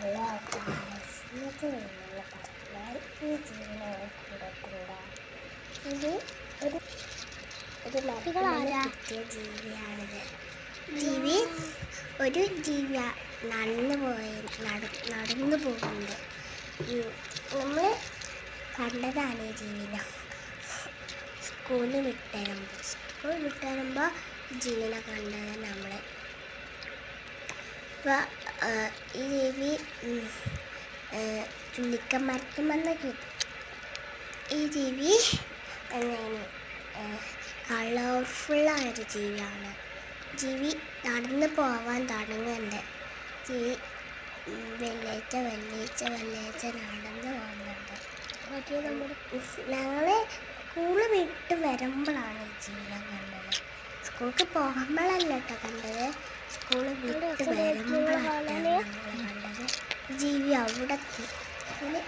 Hello guys, ഇന്നത്തെ വീഡിയോയിൽ പറഞ്ഞാൽ ഈ ജീവിനെ കണ്ടിട്ടുണ്ടോ? ഇത് ഒരു മരത്തിൽ കിട്ടിയ ജീവിയാണിത്. ഒരു ജീവി നടന്നു പോകുന്നുണ്ട്. നമ്മൾ കണ്ടതാണ് ഈ ജീവിനെ. സ്കൂളിൽ വിട്ടുവരുമ്പോൾ ജീവിനെ കണ്ടത് നമ്മൾ. അപ്പോൾ ഈ ജീവി ചുള്ളിക്കമരത്തുമെന്ന് കിട്ടും. ഈ ജീവി കളർഫുള്ളായൊരു ജീവിയാണ്. ജീവി നടന്നു പോവാൻ തുടങ്ങുന്നുണ്ട്. ജീവി വെള്ളിയാഴ്ച നടന്നു പോകുന്നുണ്ട്. ഞങ്ങൾ സ്കൂള് വിട്ട് വരുമ്പോഴാണ് ഈ ജീവിനെ കണ്ടത്. സ്കൂൾക്ക് പോകുമ്പോഴല്ല കേട്ടോ കണ്ടത്, സ്കൂള് വിട്ട് വരുമ്പോഴാണ് ഞങ്ങൾ കണ്ടത്. ജീവി അവിടെ എത്തി. പിന്നെ